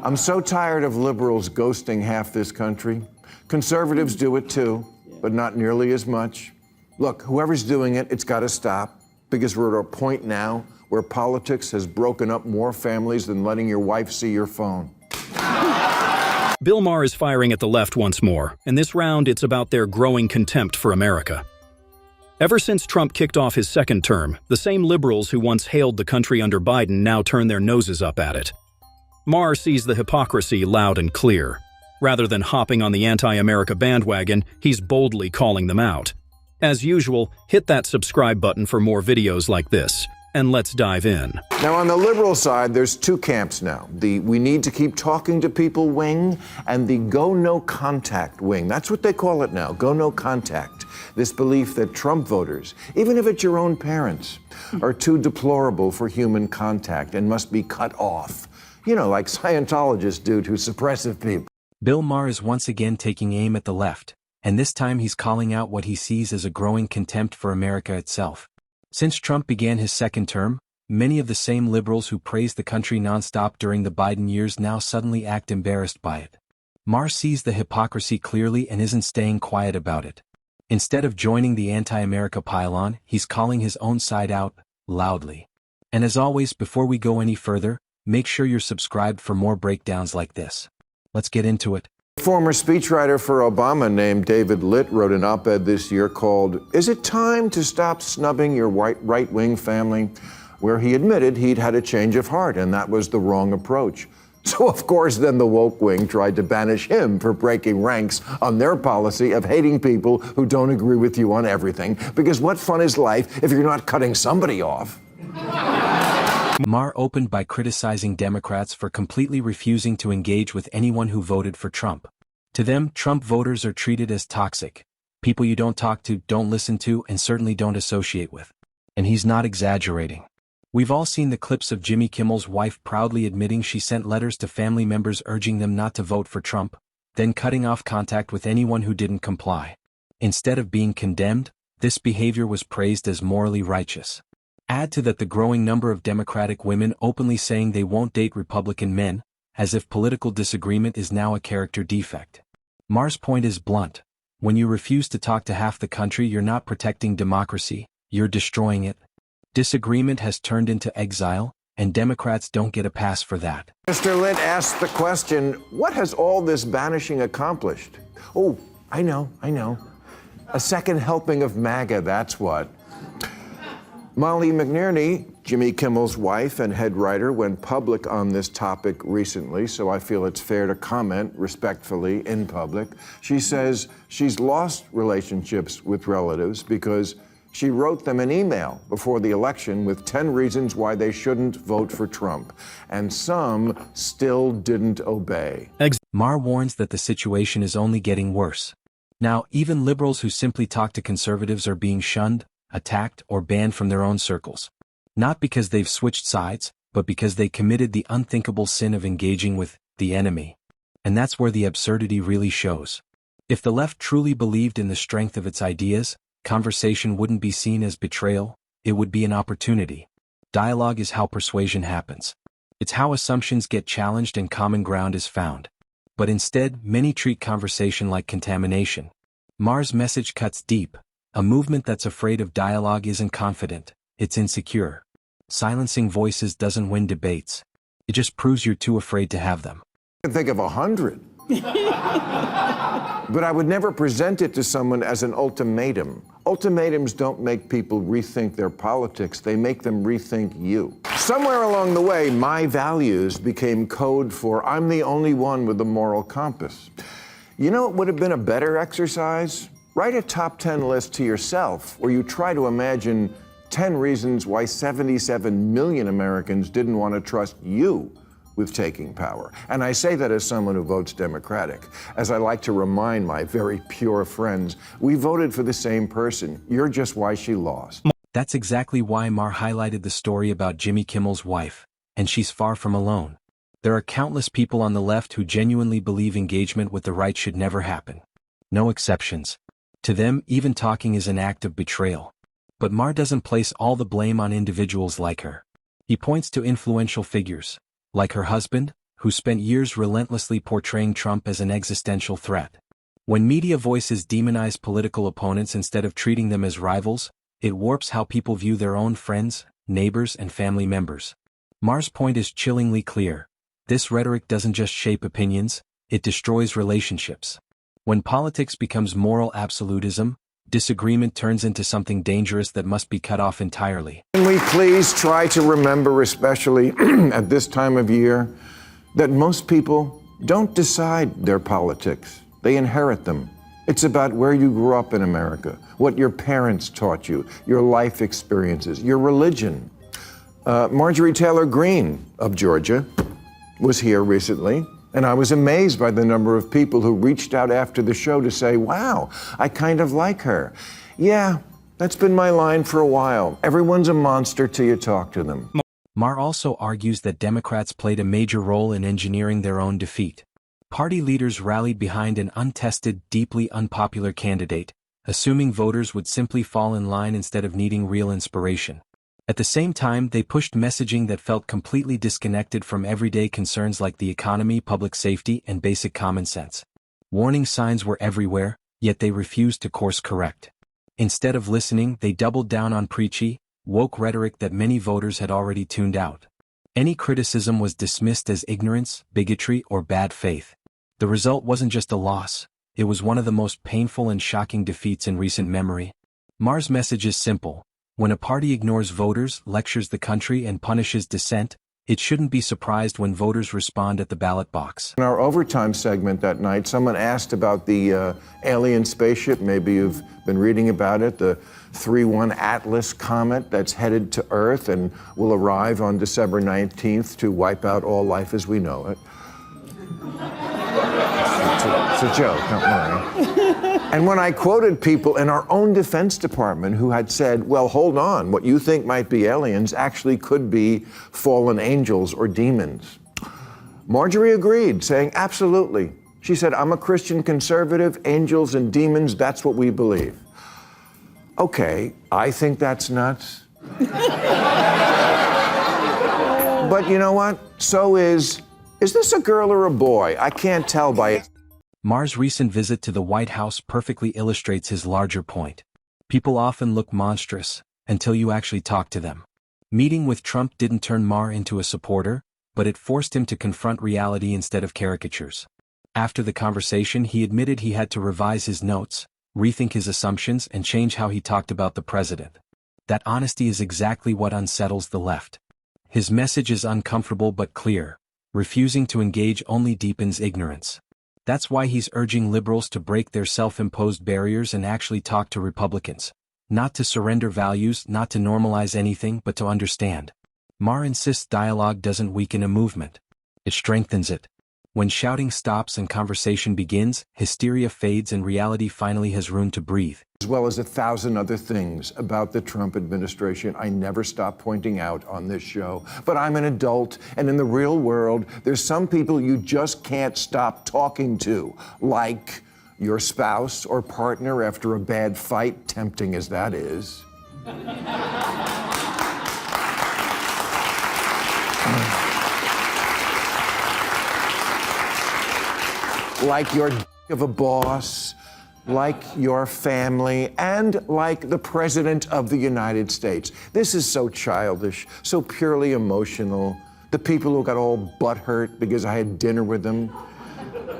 I'm so tired of liberals ghosting half this country. Conservatives do it too, but not nearly as much. Look, whoever's doing it, it's got to stop, because we're at a point now where politics has broken up more families than letting your wife see your phone. Bill Maher is firing at the left once more, and this round it's about their growing contempt for America. Ever since Trump kicked off his second term, the same liberals who once hailed the country under Biden now turn their noses up at it. Maher sees the hypocrisy loud and clear. Rather than hopping on the anti-America bandwagon, he's boldly calling them out. As usual, hit that subscribe button for more videos like this, and let's dive in. Now, on the liberal side, there's two camps now. The we need to keep talking to people wing and the go no contact wing. That's what they call it now, go no contact. This belief that Trump voters, even if it's your own parents, are too deplorable for human contact and must be cut off. You know, like Scientologists do to suppressive people. Bill Maher is once again taking aim at the left, and this time he's calling out what he sees as a growing contempt for America itself. Since Trump began his second term, many of the same liberals who praised the country nonstop during the Biden years now suddenly act embarrassed by it. Maher sees the hypocrisy clearly and isn't staying quiet about it. Instead of joining the anti-America pile-on, he's calling his own side out, loudly. And as always, before we go any further, make sure you're subscribed for more breakdowns like this. Let's get into it. Former speechwriter for Obama named David Litt wrote an op-ed this year called, "Is it time to stop snubbing your right-wing family?" where he admitted he'd had a change of heart and that was the wrong approach. So, of course, then the woke wing tried to banish him for breaking ranks on their policy of hating people who don't agree with you on everything, because what fun is life if you're not cutting somebody off? Maher opened by criticizing Democrats for completely refusing to engage with anyone who voted for Trump. To them, Trump voters are treated as toxic, people you don't talk to, don't listen to, and certainly don't associate with. And he's not exaggerating. We've all seen the clips of Jimmy Kimmel's wife proudly admitting she sent letters to family members urging them not to vote for Trump, then cutting off contact with anyone who didn't comply. Instead of being condemned, this behavior was praised as morally righteous. Add to that the growing number of Democratic women openly saying they won't date Republican men, as if political disagreement is now a character defect. Maher's point is blunt. When you refuse to talk to half the country, you're not protecting democracy, you're destroying it. Disagreement has turned into exile, and Democrats don't get a pass for that. Mr. Litt asked the question, what has all this banishing accomplished? Oh, I know. A second helping of MAGA, that's what. Molly McNerney, Jimmy Kimmel's wife and head writer, went public on this topic recently, so I feel it's fair to comment respectfully in public. She says she's lost relationships with relatives because she wrote them an email before the election with 10 reasons why they shouldn't vote for Trump, and some still didn't obey. Maher warns that the situation is only getting worse. Now, even liberals who simply talk to conservatives are being shunned, attacked, or banned from their own circles. Not because they've switched sides, but because they committed the unthinkable sin of engaging with the enemy. And that's where the absurdity really shows. If the left truly believed in the strength of its ideas, conversation wouldn't be seen as betrayal, it would be an opportunity. Dialogue is how persuasion happens. It's how assumptions get challenged and common ground is found. But instead, many treat conversation like contamination. Maher's message cuts deep. A movement that's afraid of dialogue isn't confident, it's insecure. Silencing voices doesn't win debates. It just proves you're too afraid to have them. I can think of 100. But I would never present it to someone as an ultimatum. Ultimatums don't make people rethink their politics, they make them rethink you. Somewhere along the way, my values became code for I'm the only one with a moral compass. You know what would have been a better exercise? Write a top 10 list to yourself where you try to imagine 10 reasons why 77 million Americans didn't want to trust you with taking power. And I say that as someone who votes Democratic. As I like to remind my very pure friends, we voted for the same person. You're just why she lost. That's exactly why Maher highlighted the story about Jimmy Kimmel's wife, and she's far from alone. There are countless people on the left who genuinely believe engagement with the right should never happen. No exceptions. To them, even talking is an act of betrayal. But Maher doesn't place all the blame on individuals like her. He points to influential figures, like her husband, who spent years relentlessly portraying Trump as an existential threat. When media voices demonize political opponents instead of treating them as rivals, it warps how people view their own friends, neighbors, and family members. Maher's point is chillingly clear. This rhetoric doesn't just shape opinions, it destroys relationships. When politics becomes moral absolutism, disagreement turns into something dangerous that must be cut off entirely. Can we please try to remember, especially at this time of year, that most people don't decide their politics. They inherit them. It's about where you grew up in America, what your parents taught you, your life experiences, your religion. Marjorie Taylor Greene of Georgia was here recently, and I was amazed by the number of people who reached out after the show to say, wow, I kind of like her. Yeah, that's been my line for a while. Everyone's a monster till you talk to them. Maher also argues that Democrats played a major role in engineering their own defeat. Party leaders rallied behind an untested, deeply unpopular candidate, assuming voters would simply fall in line instead of needing real inspiration. At the same time, they pushed messaging that felt completely disconnected from everyday concerns like the economy, public safety, and basic common sense. Warning signs were everywhere, yet they refused to course correct. Instead of listening, they doubled down on preachy, woke rhetoric that many voters had already tuned out. Any criticism was dismissed as ignorance, bigotry, or bad faith. The result wasn't just a loss, it was one of the most painful and shocking defeats in recent memory. Maher's message is simple. When a party ignores voters, lectures the country, and punishes dissent, it shouldn't be surprised when voters respond at the ballot box. In our overtime segment that night, someone asked about the alien spaceship. Maybe you've been reading about it, the 3-1 Atlas comet that's headed to Earth and will arrive on December 19th to wipe out all life as we know it. It's a joke, don't worry. And when I quoted people in our own Defense Department who had said, well, hold on, what you think might be aliens actually could be fallen angels or demons. Marjorie agreed, saying, absolutely. She said, I'm a Christian conservative, angels and demons, that's what we believe. Okay, I think that's nuts. But you know what? So is this a girl or a boy? I can't tell by it. Maher's recent visit to the White House perfectly illustrates his larger point. People often look monstrous until you actually talk to them. Meeting with Trump didn't turn Maher into a supporter, but it forced him to confront reality instead of caricatures. After the conversation, he admitted he had to revise his notes, rethink his assumptions, and change how he talked about the president. That honesty is exactly what unsettles the left. His message is uncomfortable but clear. Refusing to engage only deepens ignorance. That's why he's urging liberals to break their self-imposed barriers and actually talk to Republicans. Not to surrender values, not to normalize anything, but to understand. Maher insists dialogue doesn't weaken a movement. It strengthens it. When shouting stops and conversation begins, hysteria fades and reality finally has room to breathe. As well as 1,000 other things about the Trump administration I never stop pointing out on this show. But I'm an adult, and in the real world, there's some people you just can't stop talking to, like your spouse or partner after a bad fight, tempting as that is. Like your of a boss, like your family, and like the President of the United States. This is so childish, so purely emotional. The people who got all butthurt because I had dinner with them,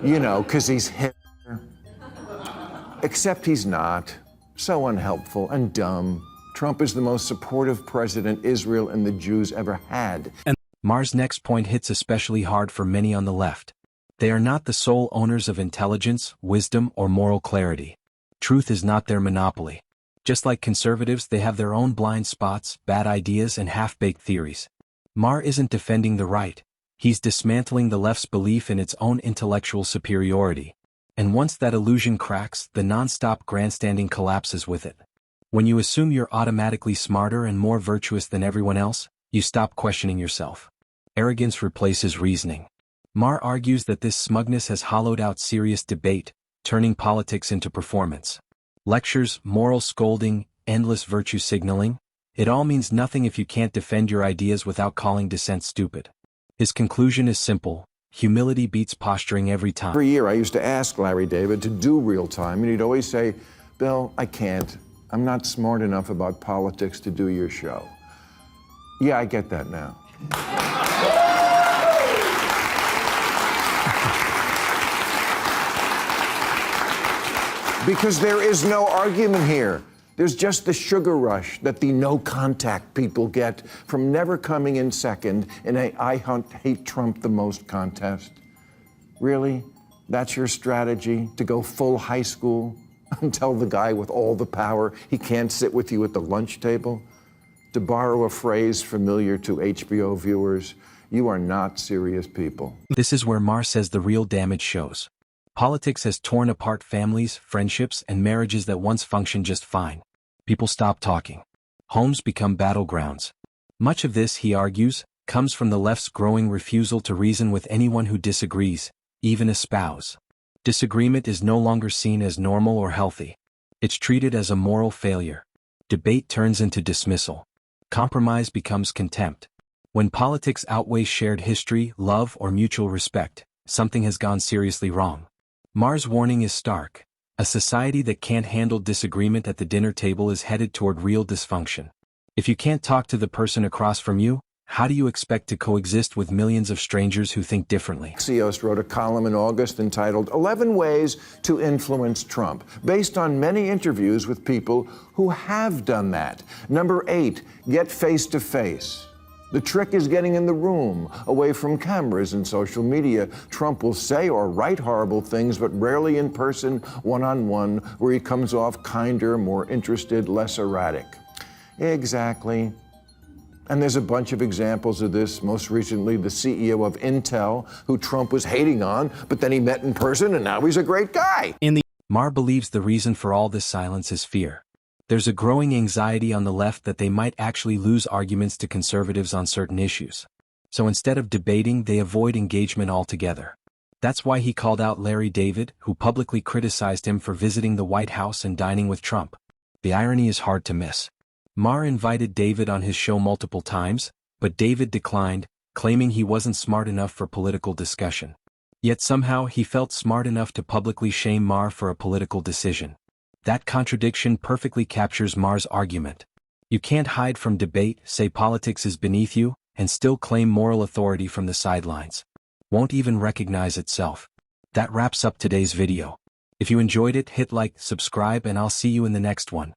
you know, because he's Hitler. Except he's not. So unhelpful and dumb. Trump is the most supportive president Israel and the Jews ever had. And Maher's next point hits especially hard for many on the left. They are not the sole owners of intelligence, wisdom, or moral clarity. Truth is not their monopoly. Just like conservatives, they have their own blind spots, bad ideas, and half-baked theories. Maher isn't defending the right. He's dismantling the left's belief in its own intellectual superiority. And once that illusion cracks, the non-stop grandstanding collapses with it. When you assume you're automatically smarter and more virtuous than everyone else, you stop questioning yourself. Arrogance replaces reasoning. Maher argues that this smugness has hollowed out serious debate, turning politics into performance. Lectures, moral scolding, endless virtue signaling, it all means nothing if you can't defend your ideas without calling dissent stupid. His conclusion is simple: humility beats posturing every time. Every year I used to ask Larry David to do real time, and he'd always say, Bill, I can't. I'm not smart enough about politics to do your show. Yeah, I get that now. Because there is no argument here. There's just the sugar rush that the no contact people get from never coming in second in a hate Trump the most contest. Really? That's your strategy, to go full high school and tell the guy with all the power he can't sit with you at the lunch table? To borrow a phrase familiar to HBO viewers, you are not serious people. This is where Maher says the real damage shows. Politics has torn apart families, friendships, and marriages that once functioned just fine. People stop talking. Homes become battlegrounds. Much of this, he argues, comes from the left's growing refusal to reason with anyone who disagrees, even a spouse. Disagreement is no longer seen as normal or healthy. It's treated as a moral failure. Debate turns into dismissal. Compromise becomes contempt. When politics outweighs shared history, love, or mutual respect, something has gone seriously wrong. Maher's warning is stark. A society that can't handle disagreement at the dinner table is headed toward real dysfunction. If you can't talk to the person across from you, how do you expect to coexist with millions of strangers who think differently? Axios wrote a column in August entitled 11 Ways to Influence Trump, based on many interviews with people who have done that. Number 8, get face-to-face. The trick is getting in the room, away from cameras and social media. Trump will say or write horrible things, but rarely in person, one-on-one, where he comes off kinder, more interested, less erratic. Exactly. And there's a bunch of examples of this, most recently the CEO of Intel, who Trump was hating on, but then he met in person and now he's a great guy. Maher believes the reason for all this silence is fear. There's a growing anxiety on the left that they might actually lose arguments to conservatives on certain issues. So instead of debating, they avoid engagement altogether. That's why he called out Larry David, who publicly criticized him for visiting the White House and dining with Trump. The irony is hard to miss. Maher invited David on his show multiple times, but David declined, claiming he wasn't smart enough for political discussion. Yet somehow he felt smart enough to publicly shame Maher for a political decision. That contradiction perfectly captures Maher's argument. You can't hide from debate, say politics is beneath you, and still claim moral authority from the sidelines. Won't even recognize itself. That wraps up today's video. If you enjoyed it, hit like, subscribe, and I'll see you in the next one.